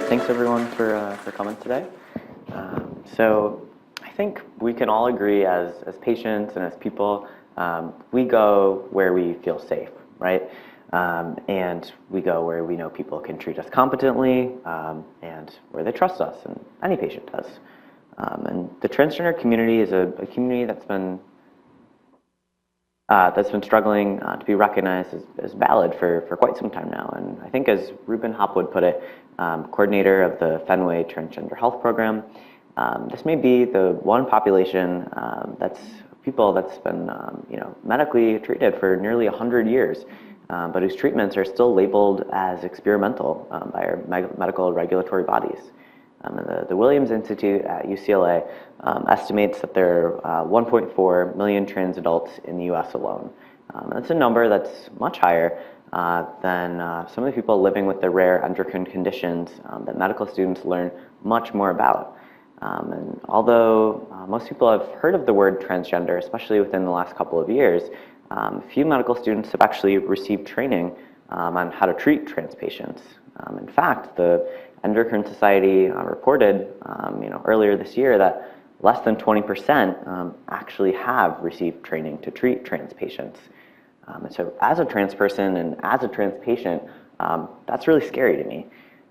Great, thanks everyone for coming today. So I think we can all agree as patients and as people, we go where we feel safe, right? And we go where we know people can treat us competently and where they trust us, and any patient does. And the transgender community is a community that's been struggling to be recognized as valid for quite some time now. And I think, as Ruben Hopwood put it, coordinator of the Fenway Transgender Health Program, this may be the one population that's been medically treated for nearly 100 years, but whose treatments are still labeled as experimental by our medical regulatory bodies. The Williams Institute at UCLA estimates that there are 1.4 million trans adults in the US alone. That's a number that's much higher than some of the people living with the rare endocrine conditions that medical students learn much more about. And although most people have heard of the word transgender, especially within the last couple of years, few medical students have actually received training on how to treat trans patients. In fact, the Endocrine Society reported earlier this year that less than 20% actually have received training to treat trans patients. And so as a trans person and as a trans patient, that's really scary to me.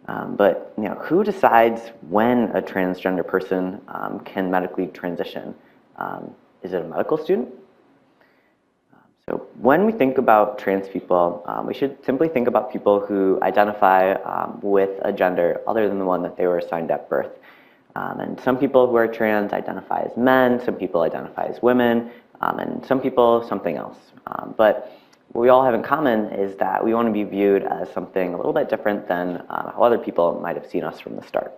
But who decides when a transgender person can medically transition? Is it a medical student? So when we think about trans people, we should simply think about people who identify with a gender other than the one that they were assigned at birth. And some people who are trans identify as men, some people identify as women, and some people something else. But what we all have in common is that we want to be viewed as something a little bit different than how other people might have seen us from the start.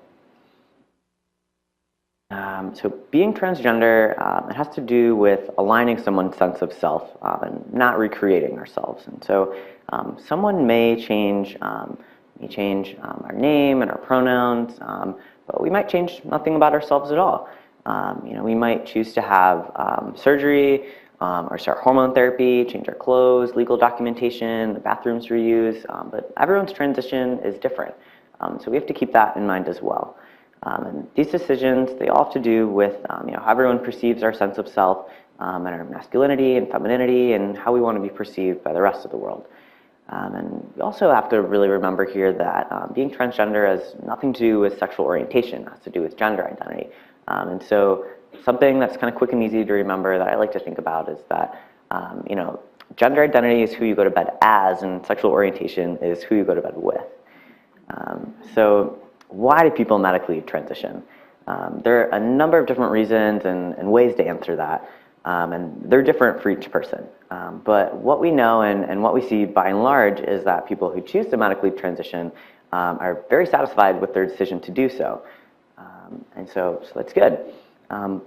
So being transgender, it has to do with aligning someone's sense of self and not recreating ourselves. And so someone may change our name and our pronouns, but we might change nothing about ourselves at all. We might choose to have surgery or start hormone therapy, change our clothes, legal documentation, the bathrooms we use, but everyone's transition is different. So we have to keep that in mind as well. And these decisions, they all have to do with how everyone perceives our sense of self and our masculinity and femininity and how we want to be perceived by the rest of the world. And we also have to really remember here that being transgender has nothing to do with sexual orientation. It has to do with gender identity. And so something that's kind of quick and easy to remember that I like to think about is that gender identity is who you go to bed as, and sexual orientation is who you go to bed with. So why do people medically transition? There are a number of different reasons and ways to answer that, and they're different for each person. But what we know and what we see by and large is that people who choose to medically transition are very satisfied with their decision to do so. And so that's good.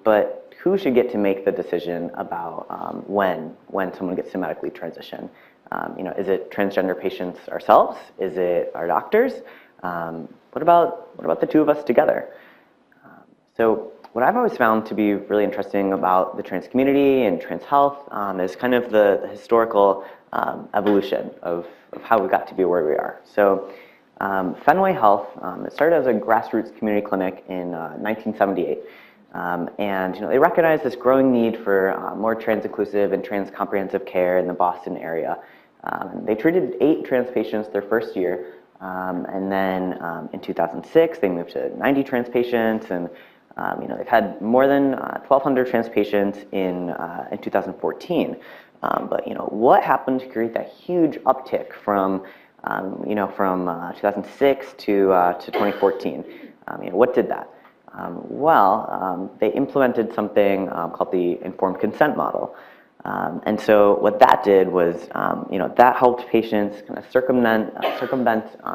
But who should get to make the decision about when someone gets to medically transition? Is it transgender patients ourselves? Is it our doctors? What about the two of us together? So what I've always found to be really interesting about the trans community and trans health is kind of the historical evolution of how we got to be where we are. So Fenway Health, it started as a grassroots community clinic in 1978. And they recognized this growing need for more trans-inclusive and trans-comprehensive care in the Boston area. They treated 8 trans patients their first year. And then in 2006, they moved to 90 trans patients, and they've had more than 1,200 trans patients in 2014. But what happened to create that huge uptick from 2006 to 2014? What did that? They implemented something called the informed consent model. And so what that did was, that helped patients kind of circumvent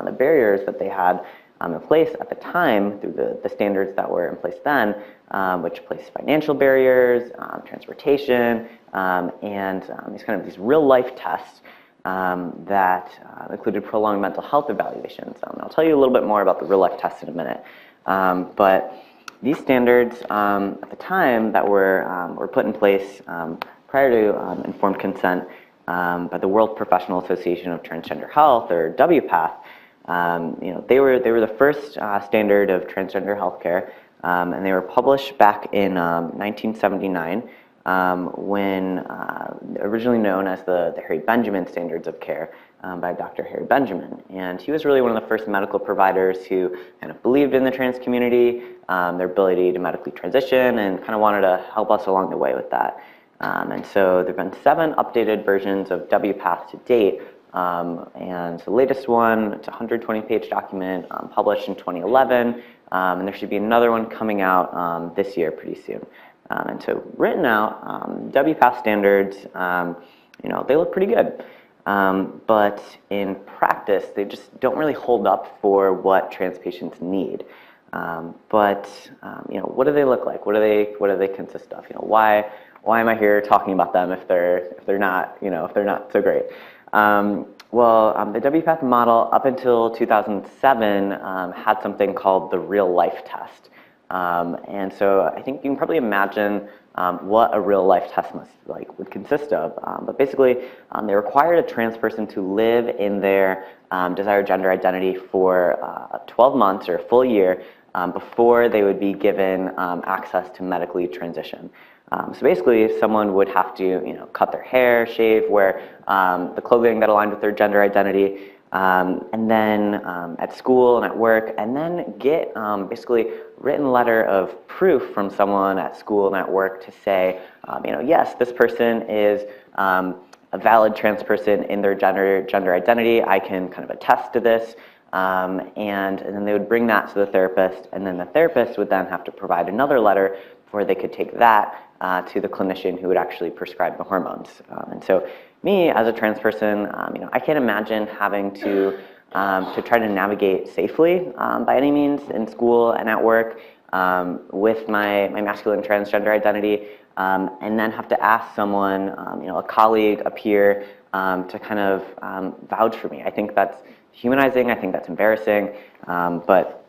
the barriers that they had in place at the time through the standards that were in place then, which placed financial barriers, transportation, and these real life tests that included prolonged mental health evaluations. I'll tell you a little bit more about the real life tests in a minute. But these standards at the time that were put in place prior to informed consent by the World Professional Association of Transgender Health, or WPATH, They were the first standard of transgender healthcare, and they were published back in 1979, when originally known as the Harry Benjamin Standards of Care by Dr. Harry Benjamin. And he was really one of the first medical providers who kind of believed in the trans community, their ability to medically transition, and kind of wanted to help us along the way with that. And so there have been 7 updated versions of WPATH to date. And the latest one, it's a 120-page document published in 2011, and there should be another one coming out this year pretty soon. And so written out, WPATH standards, they look pretty good. But in practice, they just don't really hold up for what trans patients need. What do they look like? What do they consist of? Why am I here talking about them if they're not so great? The WPATH model up until 2007 had something called the real life test. And so I think you can probably imagine what a real life test would consist of. But basically, they required a trans person to live in their desired gender identity for 12 months or a full year before they would be given access to medically transition. So basically, someone would have to, cut their hair, shave, wear the clothing that aligned with their gender identity, and then at school and at work, and then get basically written letter of proof from someone at school and at work to say, yes, this person is a valid trans person in their gender identity. I can kind of attest to this. And then they would bring that to the therapist, and then the therapist would then have to provide another letter before they could take that to the clinician who would actually prescribe the hormones. And so me, as a trans person, I can't imagine having to try to navigate safely by any means in school and at work with my masculine transgender identity, and then have to ask someone, a colleague, a peer, to kind of vouch for me. I think that's humanizing. I think that's embarrassing, but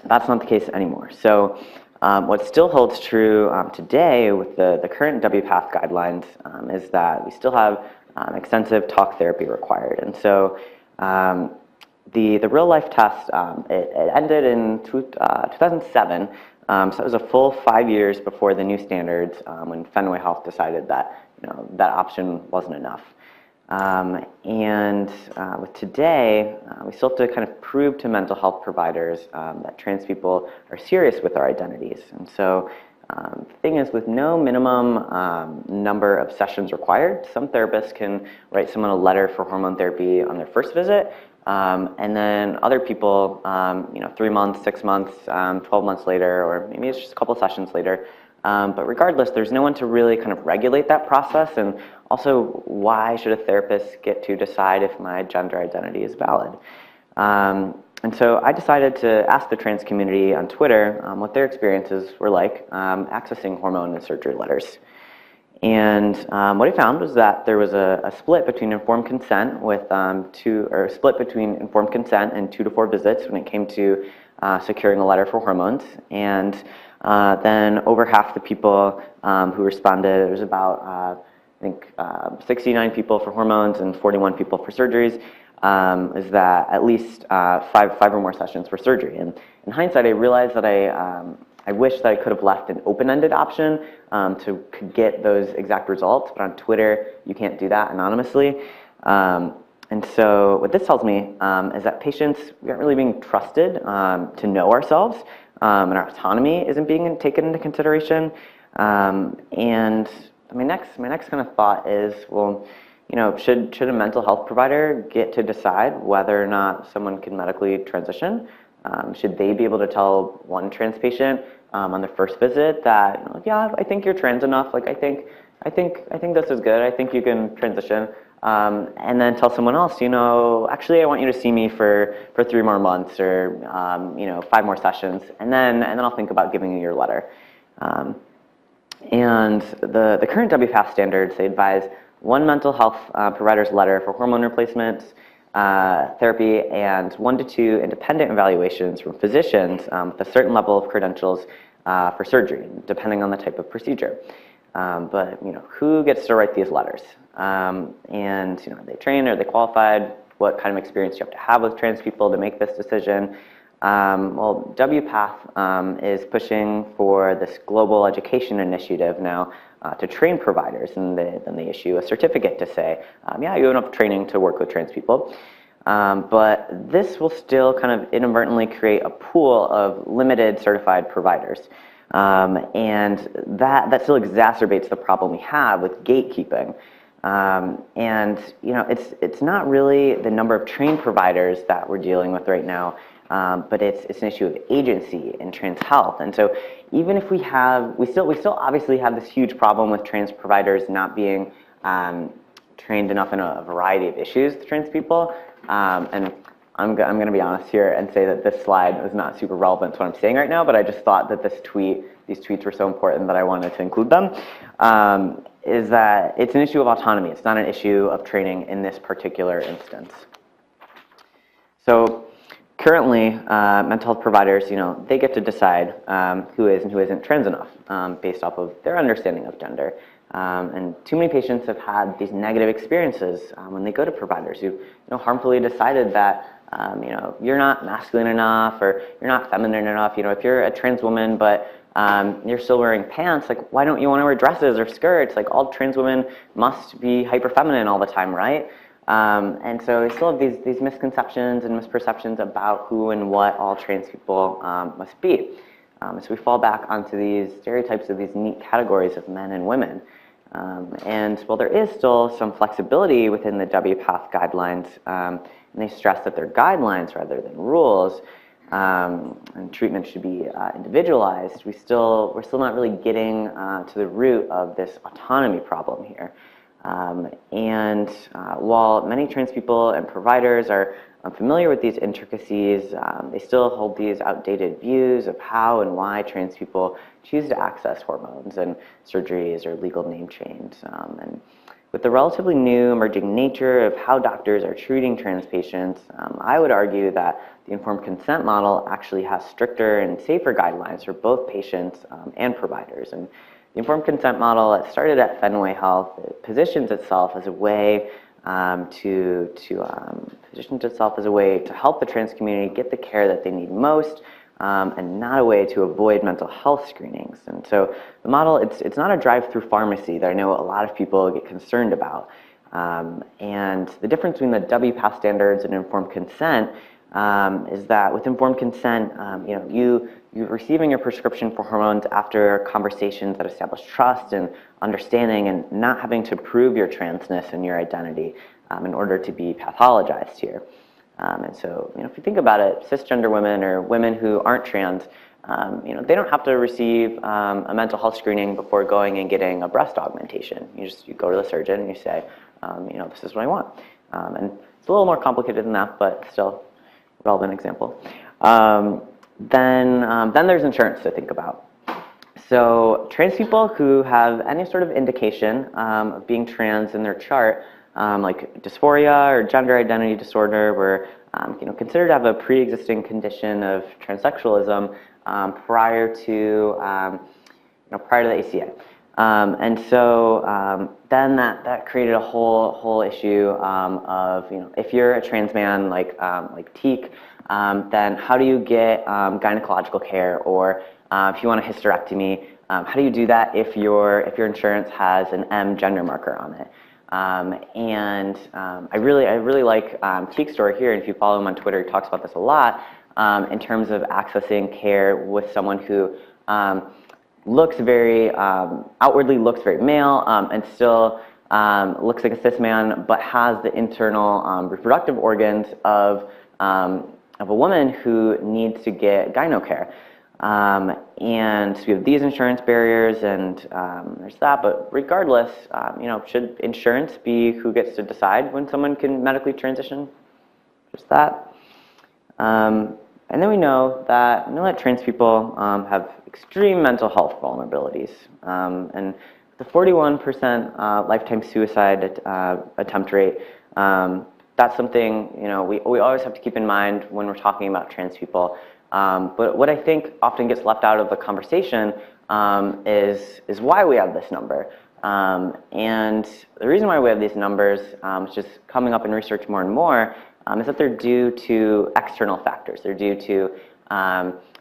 that's not the case anymore. So what still holds true today with the current WPATH guidelines is that we still have extensive talk therapy required. And so the real life test, it ended in 2007, so it was a full 5 years before the new standards when Fenway Health decided that that option wasn't enough. With today, we still have to kind of prove to mental health providers that trans people are serious with our identities. And so the thing is, with no minimum number of sessions required, some therapists can write someone a letter for hormone therapy on their first visit, and then other people, 3 months, 6 months, 12 months later, or maybe it's just a couple sessions later. But regardless, there's no one to really kind of regulate that process. And also, why should a therapist get to decide if my gender identity is valid? And so I decided to ask the trans community on Twitter what their experiences were like accessing hormone and surgery letters. And what I found was that there was a split between informed consent with split between informed consent and 2 to 4 visits when it came to securing a letter for hormones. And then over half the people who responded, there was about, 69 people for hormones and 41 people for surgeries, is that at least five or more sessions for surgery. And in hindsight, I realized that I wish that I could have left an open-ended option to get those exact results, but on Twitter, you can't do that anonymously. And so what this tells me is that patients, we aren't really being trusted to know ourselves, and our autonomy isn't being taken into consideration. And my next kind of thought is, well, should a mental health provider get to decide whether or not someone can medically transition? Should they be able to tell one trans patient on their first visit that, yeah, I think you're trans enough. Like, I think this is good. I think you can transition. And then tell someone else, actually, I want you to see me for 3 more months or 5 more sessions, and then I'll think about giving you your letter. And the current WPATH standards, they advise one mental health provider's letter for hormone replacements, therapy, and 1 to 2 independent evaluations from physicians with a certain level of credentials for surgery, depending on the type of procedure. But who gets to write these letters? And are they trained? Are they qualified? what kind of experience you have to have with trans people to make this decision. Well, WPATH is pushing for this global education initiative now to train providers, and then they issue a certificate to say, yeah, you have enough training to work with trans people. But this will still kind of inadvertently create a pool of limited certified providers. And that still exacerbates the problem we have with gatekeeping. And it's not really the number of trained providers that we're dealing with right now, but it's an issue of agency in trans health. And so even if we still obviously have this huge problem with trans providers not being trained enough in a variety of issues with trans people. And I'm going to be honest here and say that this slide is not super relevant to what I'm saying right now, but I just thought that these tweets were so important that I wanted to include them, is that it's an issue of autonomy. It's not an issue of training in this particular instance. So currently, mental health providers, they get to decide who is and who isn't trans enough based off of their understanding of gender. And too many patients have had these negative experiences when they go to providers who harmfully decided that you're not masculine enough or you're not feminine enough. If you're a trans woman but you're still wearing pants, like why don't you want to wear dresses or skirts? Like all trans women must be hyper feminine all the time, right? And so we still have these misconceptions and misperceptions about who and what all trans people must be. So we fall back onto these stereotypes of these neat categories of men and women. And while there is still some flexibility within the WPATH guidelines, and they stress that they're guidelines rather than rules, and treatment should be individualized, we're still not really getting to the root of this autonomy problem here. And while many trans people and providers are familiar with these intricacies, they still hold these outdated views of how and why trans people choose to access hormones and surgeries or legal name change. And with the relatively new emerging nature of how doctors are treating trans patients, I would argue that the informed consent model actually has stricter and safer guidelines for both patients and providers. And the informed consent model, it started at Fenway Health. It positions itself as a way to help the trans community get the care that they need most, and not a way to avoid mental health screenings. And so the model, it's not a drive-through pharmacy that I know a lot of people get concerned about. And the difference between the WPATH standards and informed consent is that with informed consent, you're receiving your prescription for hormones after conversations that establish trust and understanding and not having to prove your transness and your identity in order to be pathologized here. And so, if you think about it, cisgender women or women who aren't trans, they don't have to receive a mental health screening before going and getting a breast augmentation. You go to the surgeon and you say, this is what I want. And it's a little more complicated than that, but still relevant example. Then there's insurance to think about. So trans people who have any sort of indication of being trans in their chart, like dysphoria or gender identity disorder, were considered to have a pre-existing condition of transsexualism prior to the ACA. And so then that created a whole issue of if you're a trans man like Teak, then how do you get gynecological care, or if you want a hysterectomy, how do you do that if your insurance has an M gender marker on it? And I really like Teak's story here, and if you follow him on Twitter, he talks about this a lot in terms of accessing care with someone who looks very outwardly looks very male and still looks like a cis man, but has the internal reproductive organs of a woman who needs to get gyno care. And so we have these insurance barriers, and there's that. But regardless, should insurance be who gets to decide when someone can medically transition? Just that. And then we know that trans people have extreme mental health vulnerabilities, and the 41% lifetime suicide attempt rate. That's something we always have to keep in mind when we're talking about trans people. But what I think often gets left out of the conversation is why we have this number. And the reason why we have these numbers, it's just coming up in research more and more, is that they're due to external factors. They're due to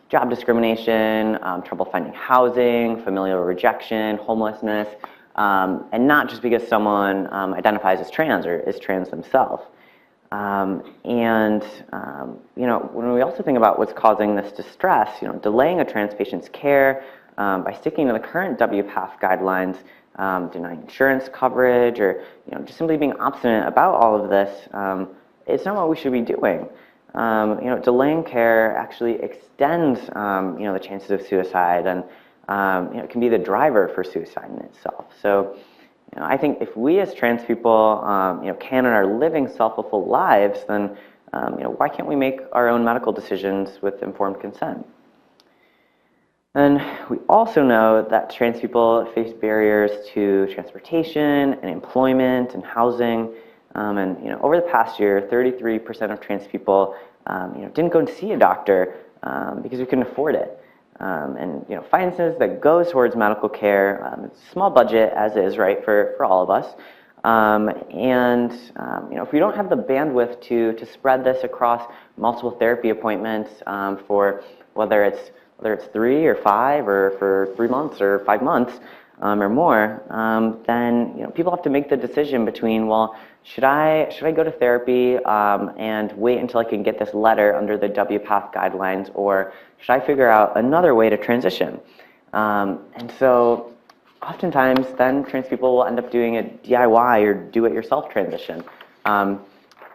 job discrimination, trouble finding housing, familial rejection, homelessness, and not just because someone identifies as trans or is trans themselves. When we also think about what's causing this distress, delaying a trans patient's care by sticking to the current WPATH guidelines, denying insurance coverage, or just simply being obstinate about all of this, it's not what we should be doing. Delaying care actually extends, the chances of suicide, and it can be the driver for suicide in itself. So, I think if we as trans people, can and are living self-fulfilled lives, then, why can't we make our own medical decisions with informed consent? And we also know that trans people face barriers to transportation and employment and housing. Over the past year, 33% of trans people, didn't go and see a doctor because we couldn't afford it. Finances that goes towards medical care, it's a small budget as is, right, for all of us. If we don't have the bandwidth to spread this across multiple therapy appointments for whether it's 3 or 5 or for 3 months or 5 months or more, then people have to make the decision between, well, should I go to therapy and wait until I can get this letter under the WPATH guidelines, or should I figure out another way to transition? And so oftentimes then trans people will end up doing a DIY or do-it-yourself transition,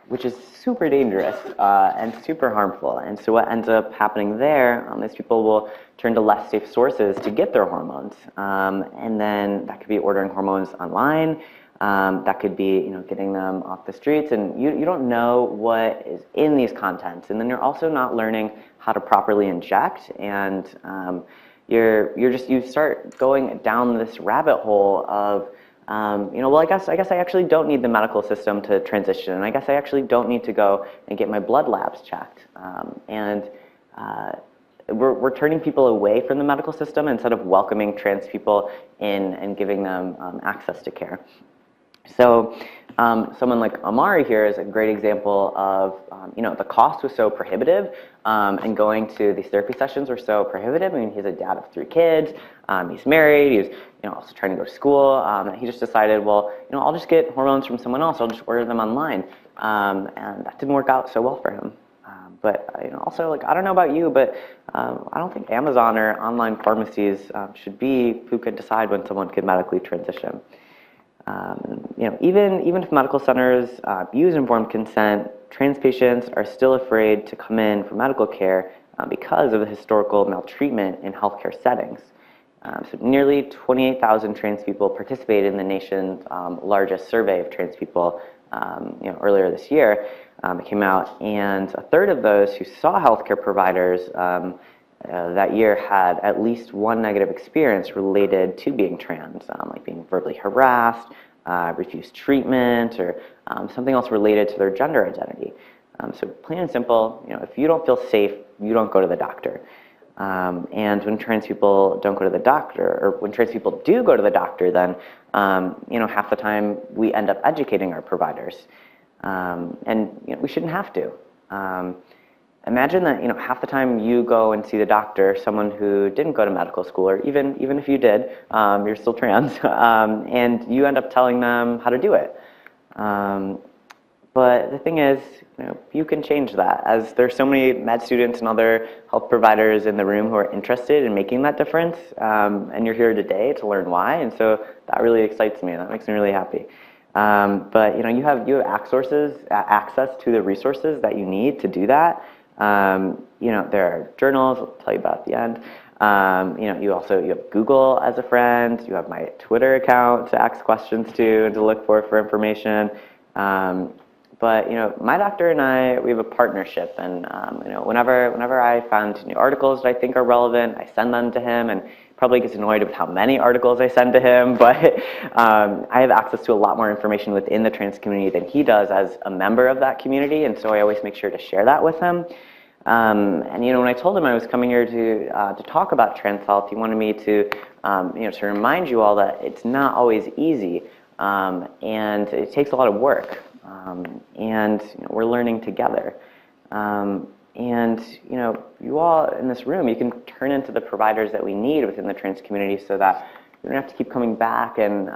which is super dangerous and super harmful. And so what ends up happening there is people will turn to less safe sources to get their hormones. And then that could be ordering hormones online. That could be getting them off the streets, and you don't know what is in these contents. And then you're also not learning how to properly inject, and you start going down this rabbit hole of well, I guess I actually don't need the medical system to transition, and I guess I actually don't need to go and get my blood labs checked. We're turning people away from the medical system instead of welcoming trans people in and giving them access to care. So someone like Amari here is a great example of, the cost was so prohibitive, and going to these therapy sessions were so prohibitive. I mean, he's a dad of 3 kids, he's married, he's also trying to go to school. He just decided, well, I'll just get hormones from someone else, I'll just order them online. And that didn't work out so well for him. But also, I don't know about you, but I don't think Amazon or online pharmacies should be who could decide when someone could medically transition. Even if medical centers use informed consent, trans patients are still afraid to come in for medical care because of the historical maltreatment in healthcare settings. So nearly 28,000 trans people participated in the nation's largest survey of trans people earlier this year. It came out, and a third of those who saw healthcare providers that year had at least one negative experience related to being trans, like being verbally harassed, refused treatment, or something else related to their gender identity. So plain and simple, if you don't feel safe, you don't go to the doctor. And when trans people don't go to the doctor, or when trans people do go to the doctor, then half the time we end up educating our providers, and we shouldn't have to. Imagine that half the time you go and see the doctor, someone who didn't go to medical school, or even if you did, you're still trans, and you end up telling them how to do it. But the thing is, you can change that, as there's so many med students and other health providers in the room who are interested in making that difference, and you're here today to learn why, and so that really excites me. That makes me really happy. But you have access to the resources that you need to do that. There are journals I'll tell you about at the end. You have Google as a friend. You have my Twitter account to ask questions to and to look for information. But my doctor and we have a partnership, and whenever I find new articles that I think are relevant, I send them to him, and probably gets annoyed with how many articles I send to him, but I have access to a lot more information within the trans community than he does as a member of that community, and so I always make sure to share that with him. And when I told him I was coming here to talk about trans health, he wanted me to to remind you all that it's not always easy, and it takes a lot of work, and we're learning together. And you all in this room, you can turn into the providers that we need within the trans community, so that you don't have to keep coming back and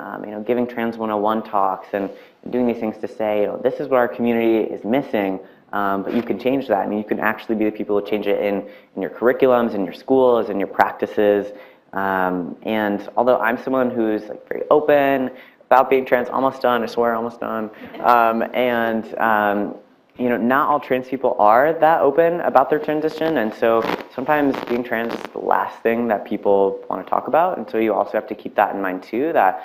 giving Trans 101 talks and doing these things to say, this is what our community is missing. But you can change that. I mean, you can actually be the people who change it in your curriculums, in your schools, in your practices. And although I'm someone who's very open about being trans, almost done, I swear, almost done. Not all trans people are that open about their transition, and so sometimes being trans is the last thing that people want to talk about. And so you also have to keep that in mind too, that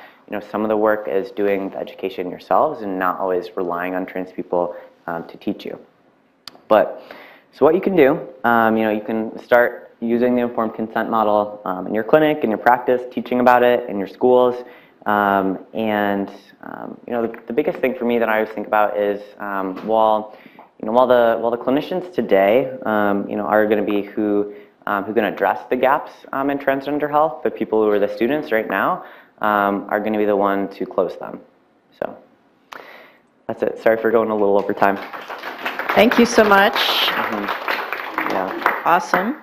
some of the work is doing the education yourselves and not always relying on trans people to teach you. But so what you can do, you can start using the informed consent model in your clinic, in your practice, teaching about it in your schools. The biggest thing for me that I always think about is while the clinicians today are going to be who can address the gaps in transgender health, the people who are the students right now are going to be the one to close them. So that's it. Sorry for going a little over time. Thank you so much. Yeah. Awesome.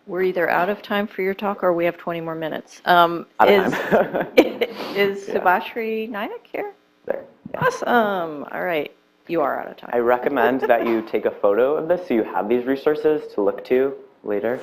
We're either out of time for your talk or we have 20 more minutes. Out of time. Is Subhashri Nayak here? There. Yeah. Awesome. All right. You are out of time. I recommend that you take a photo of this so you have these resources to look to later.